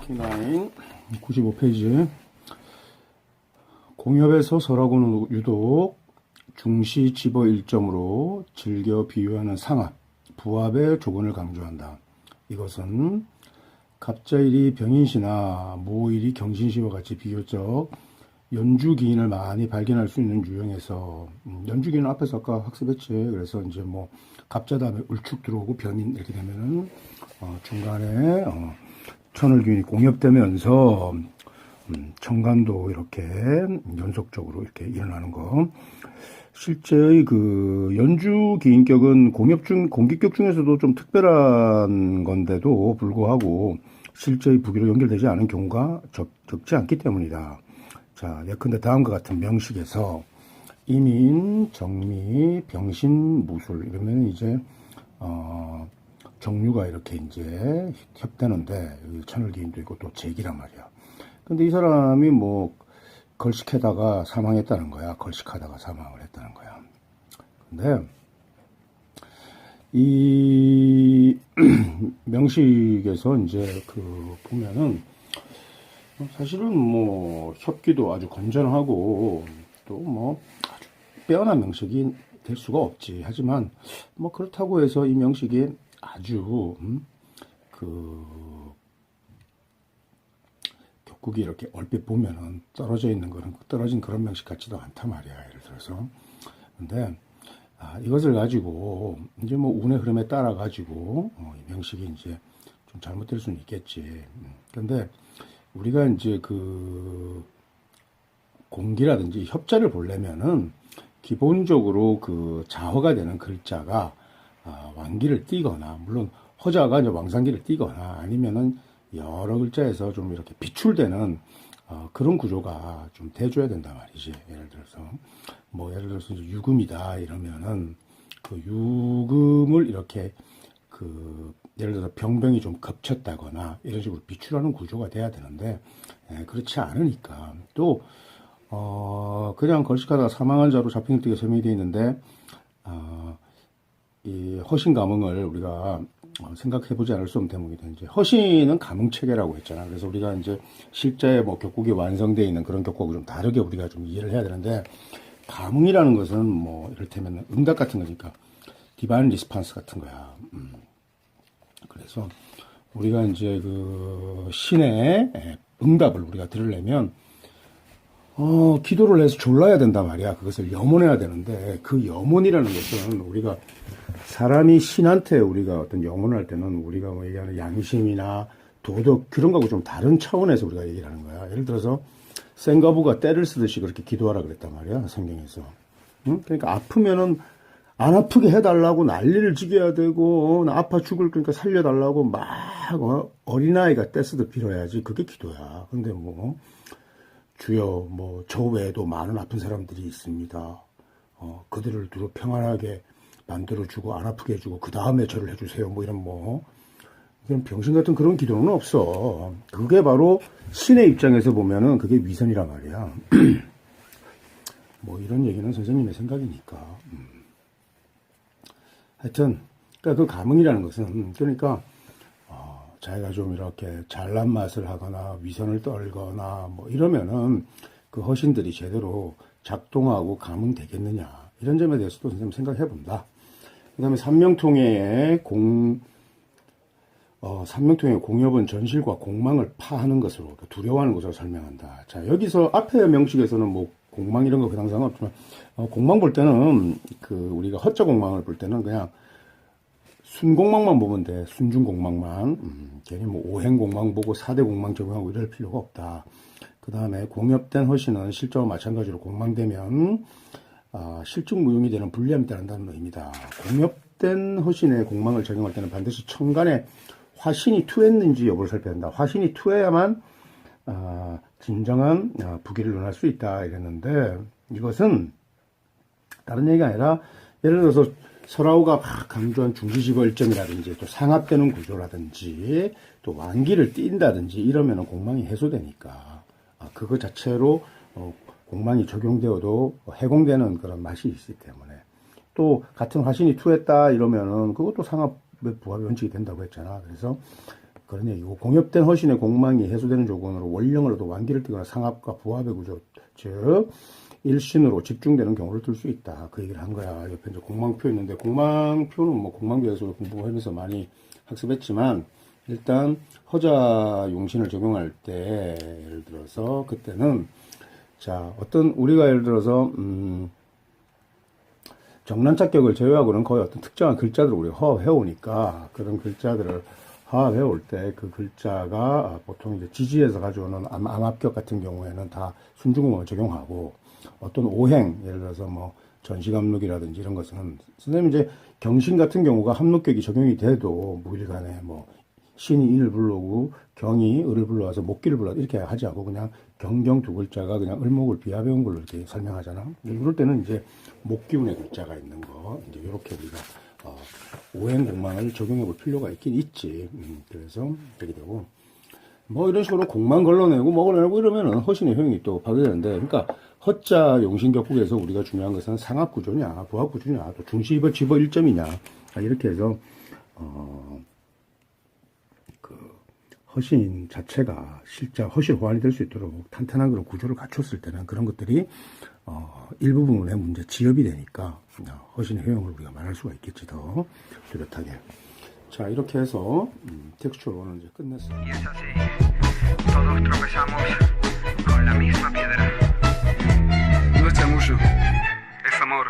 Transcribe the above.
랭킹9 95페이지. 공협에서 설하고는 유독 중시 집어 일점으로 즐겨 비유하는 상합, 부합의 조건을 강조한다. 이것은 갑자일이 병인시나 모일이 경신시와 같이 비교적 연주기인을 많이 발견할 수 있는 유형에서, 연주기인은 앞에서 아까 학습했지. 그래서 이제 뭐 갑자 다음에 울축 들어오고 변인 이렇게 되면은 중간에 천을균이 공협되면서 청간도 이렇게 연속적으로 이렇게 일어나는 거. 실제의 그 연주 기인격은 공기격 중에서도 좀 특별한 건데도 불구하고 실제의 부기로 연결되지 않은 경우가 적지 않기 때문이다. 자, 예컨대 다음과 같은 명식에서 임인, 정미, 병신, 무술 이러면 이제 정류가 이렇게 이제 협되는데 천을기인도 있고 또 제기란 말이야. 근데 이 사람이 뭐 걸식하다가 사망했다는 거야. 걸식하다가 사망을 했다는 거야. 근데 이 명식에서 이제 그 보면은 사실은 뭐 협기도 아주 건전하고 또 뭐 아주 빼어난 명식이 될 수가 없지. 하지만 뭐 그렇다고 해서 이 명식이 아주 그 격국이 이렇게 얼핏 보면은 떨어져 있는 거는 떨어진 그런 명식 같지도 않단 말이야. 예를 들어서. 근데 이것을 가지고 이제 뭐 운의 흐름에 따라 가지고 이 명식이 이제 좀 잘못될 수는 있겠지. 근데 우리가 이제 그 공기라든지 협자를 보려면은 기본적으로 그 자허가 되는 글자가 왕기를 띄거나, 물론 허자가 이제 왕상기를 띄거나, 아니면은 여러 글자에서 좀 이렇게 비출되는 그런 구조가 좀 돼줘야 된단 말이지. 예를 들어서 이제 유금이다 이러면은 그 유금을 이렇게 그 예를 들어서 병병이 좀 겹쳤다거나 이런 식으로 비출하는 구조가 돼야 되는데 그렇지 않으니까 또 그냥 걸식하다가 사망한 자로 잡힌뜨기에 설명이 되어 있는데 이 허신 감흥을 우리가 생각해보지 않을 수 없는 대목이 이제 허신은 감흥 체계라고 했잖아. 그래서 우리가 이제 실제 뭐 격국이 완성되어 있는 그런 격국하고 좀 다르게 우리가 좀 이해를 해야 되는데, 감흥이라는 것은 뭐 이를테면 응답 같은 거니까 디바인 리스판스 같은 거야. 그래서 우리가 이제 그 신의 응답을 우리가 들으려면 기도를 해서 졸라야 된단 말이야. 그것을 염원해야 되는데, 그 염원이라는 것은 우리가 사람이 신한테 우리가 어떤 염원을 할 때는 우리가 뭐 얘기하는 양심이나 도덕 그런 거하고 좀 다른 차원에서 우리가 얘기를 하는 거야. 예를 들어서 생가부가 때를 쓰듯이 그렇게 기도하라 그랬단 말이야, 성경에서. 응? 그러니까 아프면은 안 아프게 해달라고 난리를 지겨야 되고, 나 아파 죽을 거니까 살려달라고 막 어린아이가 때 쓰듯 빌어야지. 그게 기도야. 근데 뭐 주여, 뭐 저 외에도 많은 아픈 사람들이 있습니다. 그들을 두루 평안하게 만들어주고 안 아프게 해주고 그 다음에 저를 해주세요. 뭐 이런 이런 병신 같은 그런 기도는 없어. 그게 바로 신의 입장에서 보면은 그게 위선이란 말이야. 뭐 이런 얘기는 선생님의 생각이니까. 하여튼 그러니까 그 감흥이라는 것은 그러니까 자기가 좀 이렇게 잘난 맛을 하거나 위선을 떨거나 뭐 이러면은 그 허신들이 제대로 작동하고 감흥되겠느냐, 이런 점에 대해서도 선생님 생각해 본다. 그 다음에 삼명통해의 공협은 전실과 공망을 파하는 것으로, 그러니까 두려워하는 것으로 설명한다. 자, 여기서 앞에 명식에서는 뭐 공망 이런 거 그냥 상관없지만 공망 볼 때는 그 우리가 허자 공망을 볼 때는 그냥 순공망만 보면 돼. 순중공망만. 괜히 뭐 오행공망 보고 4대 공망 적용하고 이럴 필요가 없다. 그 다음에 공협된 허신은 실제와 마찬가지로 공망되면 실증무용이 되는 불리함이 따른다는 의미다. 공협된 허신의 공망을 적용할 때는 반드시 천간에 화신이 투했는지 여부를 살펴야 한다. 화신이 투해야만 진정한 부기를 논할 수 있다 이랬는데, 이것은 다른 얘기가 아니라 예를 들어서 설아우가 막 강조한 중지집어일점이라든지 또 상합되는 구조라든지 또 완기를 띈다든지 이러면은 공망이 해소되니까 그거 자체로 공망이 적용되어도 해공되는 그런 맛이 있기 때문에, 또 같은 화신이 투했다 이러면은 그것도 상합 부합의 원칙이 된다고 했잖아. 그래서 그런 얘기고, 공협된 허신의 공망이 해소되는 조건으로 원령으로도 완기를 띠거나 상합과 부합의 구조, 즉 일신으로 집중되는 경우를 들 수 있다. 그 얘기를 한 거야. 옆에 이제 공망표 있는데, 공망표는 뭐 공망비에서 공부하면서 많이 학습했지만, 일단 허자 용신을 적용할 때 예를 들어서 그때는 자 어떤 우리가 예를 들어서 정란착격을 제외하고는 거의 어떤 특정한 글자들을 우리가 허합해 오니까 그런 글자들을 허합해 올 때 그 글자가 보통 이제 지지에서 가져오는 암합격 같은 경우에는 다 순중음을 적용하고 어떤 오행 예를 들어서 뭐 전시감록이라든지 이런 것은 선생님 이제 경신 같은 경우가 합록격이 적용이 돼도 무일간에 뭐 신이 인을 불러오고 경이 을을 불러와서 목기를 불러 이렇게 하지 않고 그냥 경경 두 글자가 그냥 을목을 비합해온 걸로 이렇게 설명하잖아. 이럴 때는 이제 목기운의 글자가 있는 거 이제 이렇게 우리가 오행 공망을 적용해 볼 필요가 있긴 있지. 그래서 되게 되고 뭐 이런 식으로 공만 걸러내고 뭐 걸러내고 이러면은 허신의 효용이 또 파괴되는데 그러니까 허자 용신격국에서 우리가 중요한 것은 상합 구조냐 부합 구조냐 또 중시입어 집어 일점이냐 이렇게 해서 허신 자체가 실제 허실 호환이 될 수 있도록 탄탄한 그런 구조를 갖췄을 때는 그런 것들이 일부분의 문제 지엽이 되니까 허신의 효용을 우리가 말할 수가 있겠지 더 뚜렷하게. 자 이렇게 해서 텍스처로는 이제 끝냈어요. Y es así, todos tropezamos con la misma piedra. No es chamullo, es amor.